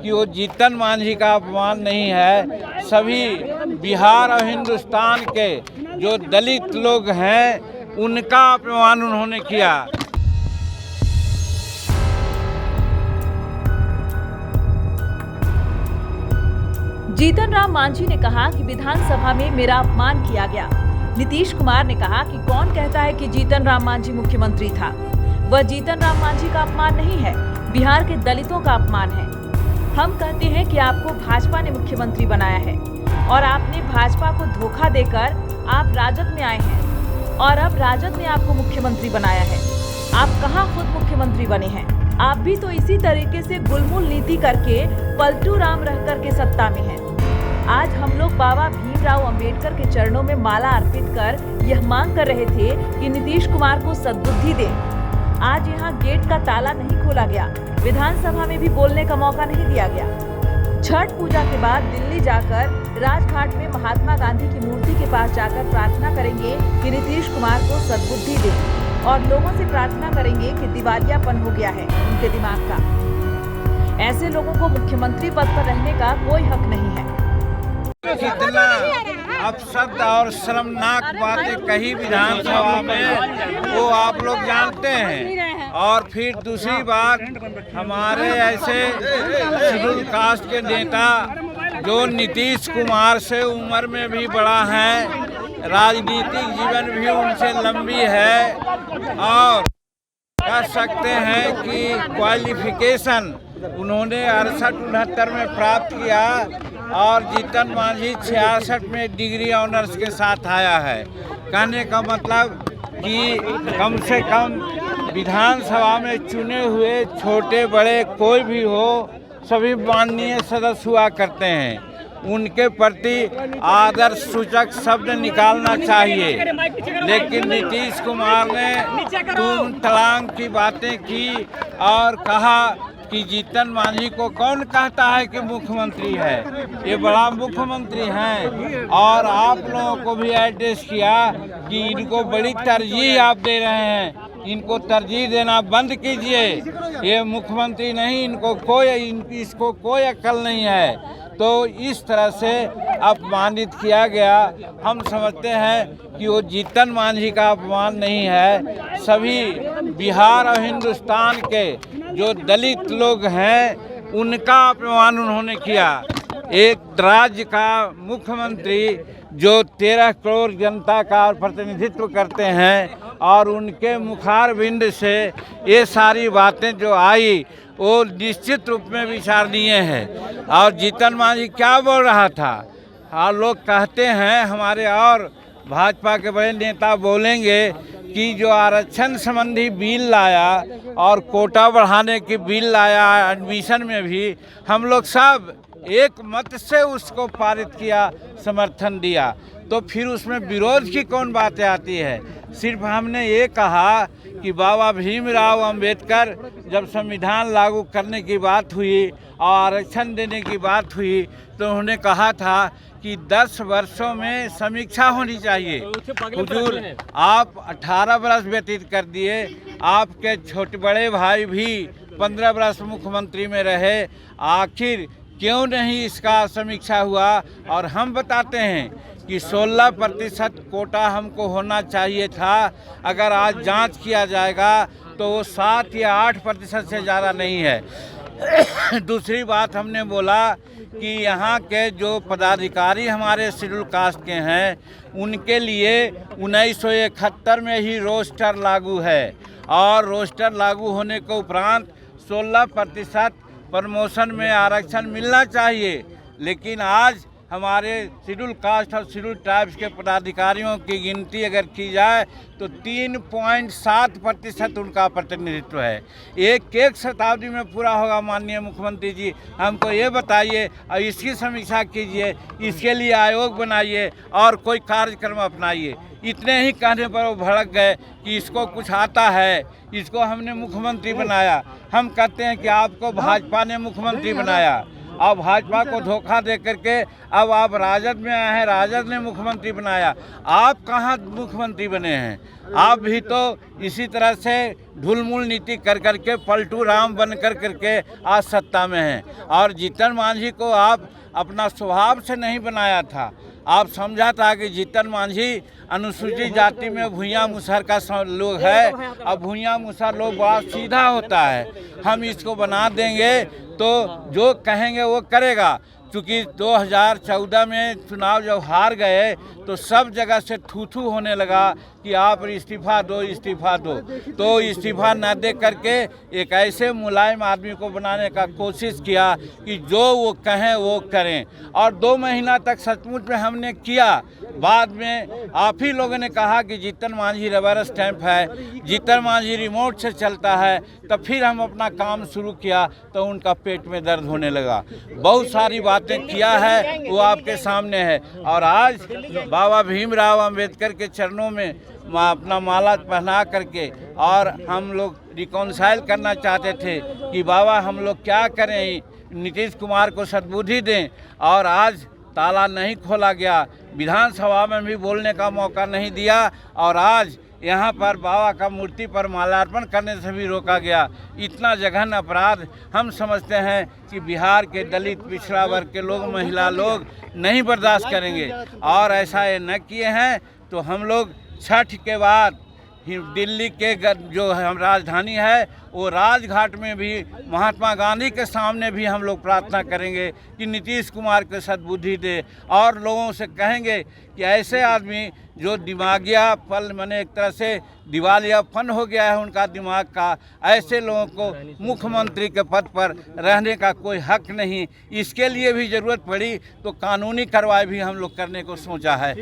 कि वो जीतन मांझी का अपमान नहीं है, सभी बिहार और हिंदुस्तान के जो दलित लोग हैं उनका अपमान उन्होंने किया। जीतन राम मांझी ने कहा कि विधानसभा में मेरा अपमान किया गया। नीतीश कुमार ने कहा कि कौन कहता है कि जीतन राम मांझी मुख्यमंत्री था। वह जीतन राम मांझी का अपमान नहीं है, बिहार के दलितों का अपमान है। हम कहते हैं कि आपको भाजपा ने मुख्यमंत्री बनाया है और आपने भाजपा को धोखा देकर आप राजद में आए हैं और अब राजद ने आपको मुख्यमंत्री बनाया है। आप कहां खुद मुख्यमंत्री बने हैं? आप भी तो इसी तरीके से गुलमुल नीति करके पलटू राम रह करके सत्ता में हैं। आज हम लोग बाबा भीमराव अंबेडकर के चरणों में माला अर्पित कर यह मांग कर रहे थे कि नीतीश कुमार को सद्बुद्धि दें। आज यहाँ गेट का ताला नहीं खोला गया, विधानसभा में भी बोलने का मौका नहीं दिया गया। छठ पूजा के बाद दिल्ली जाकर राजघाट में महात्मा गांधी की मूर्ति के पास जाकर प्रार्थना करेंगे कि नीतीश कुमार को सद्बुद्धि दें और लोगों से प्रार्थना करेंगे कि दिवालियापन हो गया है उनके दिमाग का। ऐसे लोगों को मुख्यमंत्री पद पर रहने का कोई हक नहीं है। कितना अपशब्द और शर्मनाक बातें कही विधानसभा में वो आप लोग जानते हैं। और फिर दूसरी बात, हमारे ऐसे शेड्यूल कास्ट के नेता जो नीतीश कुमार से उम्र में भी बड़ा है, राजनीतिक जीवन भी उनसे लंबी है और कह सकते हैं कि क्वालिफिकेशन उन्होंने 68-69 में प्राप्त किया और जीतन मांझी 66 में डिग्री ऑनर्स के साथ आया है। कहने का मतलब कि कम से कम विधानसभा में चुने हुए छोटे बड़े कोई भी हो, सभी माननीय सदस्य हुआ करते हैं। उनके प्रति आदर सूचक शब्द निकालना चाहिए, लेकिन नीतीश कुमार ने तूम तड़ांग की बातें की और कहा कि जीतन मांझी को कौन कहता है कि मुख्यमंत्री है, ये बड़ा मुख्यमंत्री हैं। और आप लोगों को भी एड्रेस किया कि इनको बड़ी तरजीह आप दे रहे हैं, इनको तरजीह देना बंद कीजिए, ये मुख्यमंत्री नहीं, इसको कोई अक्ल नहीं है। तो इस तरह से अपमानित किया गया। हम समझते हैं कि वो जीतन मांझी का अपमान नहीं है, सभी बिहार और हिंदुस्तान के जो दलित लोग हैं उनका अपमान उन्होंने किया। एक राज्य का मुख्यमंत्री जो 13 करोड़ जनता का प्रतिनिधित्व करते हैं और उनके मुखारबिंद से ये सारी बातें जो आई वो निश्चित रूप में विचारणीय है। और जीतन मांझी क्या बोल रहा था, हाँ लोग कहते हैं हमारे और भाजपा के बड़े नेता बोलेंगे कि जो आरक्षण संबंधी बिल लाया और कोटा बढ़ाने की बिल लाया, एडमिशन में भी हम लोग सब एक मत से उसको पारित किया, समर्थन दिया, तो फिर उसमें विरोध की कौन बातें आती है। सिर्फ हमने ये कहा कि बाबा भीमराव अंबेडकर जब संविधान लागू करने की बात हुई और आरक्षण देने की बात हुई तो उन्होंने कहा था कि 10 वर्षों में समीक्षा होनी चाहिए। हुजूर आप 18 वर्ष व्यतीत कर दिए, आपके छोटे बड़े भाई भी 15 वर्ष मुख्यमंत्री में रहे, आखिर क्यों नहीं इसका समीक्षा हुआ। और हम बताते हैं कि 16% कोटा हमको होना चाहिए था। अगर आज जांच किया जाएगा तो वो 7 या 8% से ज़्यादा नहीं है। दूसरी बात हमने बोला कि यहाँ के जो पदाधिकारी हमारे शेड्यूल कास्ट के हैं उनके लिए 1971 में ही रोस्टर लागू है और रोस्टर लागू होने के उपरांत 16% प्रमोशन में आरक्षण मिलना चाहिए। लेकिन आज हमारे शेड्यूल कास्ट और शेड्यूल ट्राइब्स के पदाधिकारियों की गिनती अगर की जाए तो 3.7% उनका प्रतिनिधित्व है। एक शताब्दी में पूरा होगा। माननीय मुख्यमंत्री जी हमको ये बताइए और इसकी समीक्षा कीजिए, इसके लिए आयोग बनाइए और कोई कार्यक्रम अपनाइए। इतने ही कहने पर वो भड़क गए कि इसको कुछ आता है, इसको हमने मुख्यमंत्री बनाया। हम कहते हैं कि आपको भाजपा ने मुख्यमंत्री बनाया और भाजपा को धोखा दे करके अब आप राजद में आए हैं, राजद ने मुख्यमंत्री बनाया। आप कहाँ मुख्यमंत्री बने हैं? आप भी तो इसी तरह से ढुलमुल नीति कर करके पलटू राम बन करके आज सत्ता में हैं। और जीतन मांझी को आप अपना स्वभाव से नहीं बनाया था। आप समझा था कि जीतन मांझी अनुसूचित जाति में भूया मुसहर का लोग है, अब भूया मुसहर लोग बहुत सीधा होता है, हम इसको बना देंगे तो जो कहेंगे वो करेगा। चूँकि 2014 में चुनाव जब हार गए तो सब जगह से थू होने लगा कि आप इस्तीफ़ा दो, तो इस्तीफ़ा न दे करके एक ऐसे मुलायम आदमी को बनाने का कोशिश किया कि जो वो कहें वो करें। और 2 महीना तक सचमुच में हमने किया। बाद में आप ही लोगों ने कहा कि जीतन मांझी रबर स्टैंप है, जीतन मांझी रिमोट से चलता है, तब फिर हम अपना काम शुरू किया तो उनका पेट में दर्द होने लगा। बहुत सारी बातें किया है वो आपके सामने है। और आज बाबा भीमराव अंबेडकर के चरणों में अपना माला पहना करके और हम लोग रिकॉन्साइल करना चाहते थे कि बाबा हम लोग क्या करें, नीतीश कुमार को सद्बुद्धि दें। और आज ताला नहीं खोला गया, विधानसभा में भी बोलने का मौका नहीं दिया और आज यहाँ पर बाबा का मूर्ति पर माल्यार्पण करने से भी रोका गया। इतना जघन्य अपराध हम समझते हैं कि बिहार के दलित पिछड़ा वर्ग के लोग, महिला लोग नहीं बर्दाश्त करेंगे। और ऐसा ये न किए हैं तो हम लोग छठ के बाद दिल्ली के जो हम राजधानी है वो राजघाट में भी महात्मा गांधी के सामने भी हम लोग प्रार्थना करेंगे कि नीतीश कुमार को सद्बुद्धि दे। और लोगों से कहेंगे कि ऐसे आदमी जो दिमागिया पल माने एक तरह से दिवालियापन हो गया है उनका दिमाग का, ऐसे लोगों को मुख्यमंत्री के पद पर रहने का कोई हक नहीं। इसके लिए भी ज़रूरत पड़ी तो कानूनी कार्रवाई भी हम लोग करने को सोचा है।